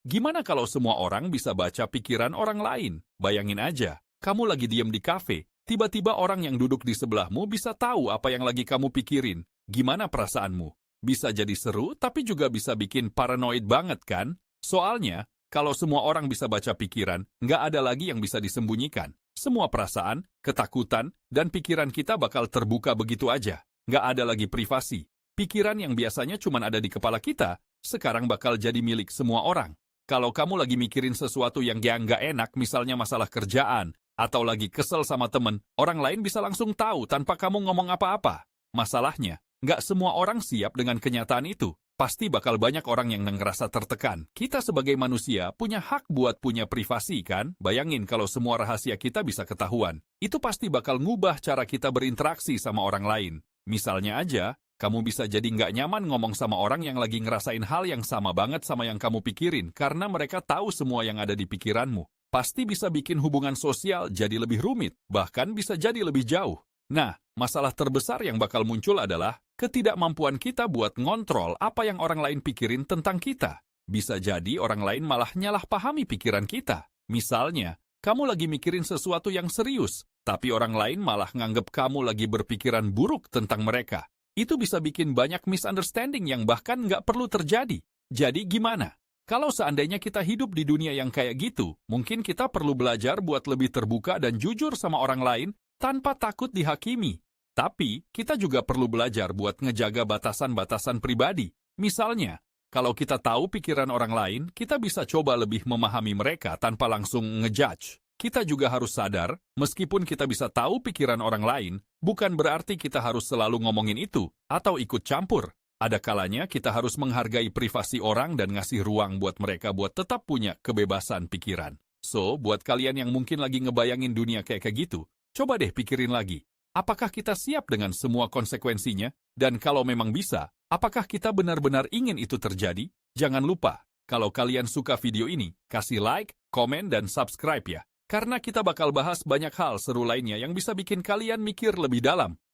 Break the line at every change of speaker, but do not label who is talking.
Gimana kalau semua orang bisa baca pikiran orang lain? Bayangin aja, kamu lagi diem di kafe, tiba-tiba orang yang duduk di sebelahmu bisa tahu apa yang lagi kamu pikirin. Gimana perasaanmu? Bisa jadi seru, tapi juga bisa bikin paranoid banget kan? Soalnya, kalau semua orang bisa baca pikiran, nggak ada lagi yang bisa disembunyikan. Semua perasaan, ketakutan, dan pikiran kita bakal terbuka begitu aja. Nggak ada lagi privasi. Pikiran yang biasanya cuma ada di kepala kita, sekarang bakal jadi milik semua orang. Kalau kamu lagi mikirin sesuatu yang nggak enak, misalnya masalah kerjaan, atau lagi kesel sama temen, orang lain bisa langsung tahu tanpa kamu ngomong apa-apa. Masalahnya, nggak semua orang siap dengan kenyataan itu. Pasti bakal banyak orang yang ngerasa tertekan. Kita sebagai manusia punya hak buat punya privasi kan? Bayangin kalau semua rahasia kita bisa ketahuan. Itu pasti bakal ngubah cara kita berinteraksi sama orang lain. Misalnya aja, kamu bisa jadi nggak nyaman ngomong sama orang yang lagi ngerasain hal yang sama banget sama yang kamu pikirin karena mereka tahu semua yang ada di pikiranmu. Pasti bisa bikin hubungan sosial jadi lebih rumit, bahkan bisa jadi lebih jauh. Nah, masalah terbesar yang bakal muncul adalah ketidakmampuan kita buat ngontrol apa yang orang lain pikirin tentang kita. Bisa jadi orang lain malah nyalah pahami pikiran kita. Misalnya, kamu lagi mikirin sesuatu yang serius, tapi orang lain malah nganggep kamu lagi berpikiran buruk tentang mereka. Itu bisa bikin banyak misunderstanding yang bahkan nggak perlu terjadi. Jadi gimana? Kalau seandainya kita hidup di dunia yang kayak gitu, mungkin kita perlu belajar buat lebih terbuka dan jujur sama orang lain tanpa takut dihakimi. Tapi, kita juga perlu belajar buat ngejaga batasan-batasan pribadi. Misalnya, kalau kita tahu pikiran orang lain, kita bisa coba lebih memahami mereka tanpa langsung ngejudge. Kita juga harus sadar, meskipun kita bisa tahu pikiran orang lain, bukan berarti kita harus selalu ngomongin itu atau ikut campur. Ada kalanya kita harus menghargai privasi orang dan ngasih ruang buat mereka buat tetap punya kebebasan pikiran. So, buat kalian yang mungkin lagi ngebayangin dunia kayak gitu, coba deh pikirin lagi. Apakah kita siap dengan semua konsekuensinya? Dan kalau memang bisa, apakah kita benar-benar ingin itu terjadi? Jangan lupa, kalau kalian suka video ini, kasih like, komen, dan subscribe ya. Karena kita bakal bahas banyak hal seru lainnya yang bisa bikin kalian mikir lebih dalam.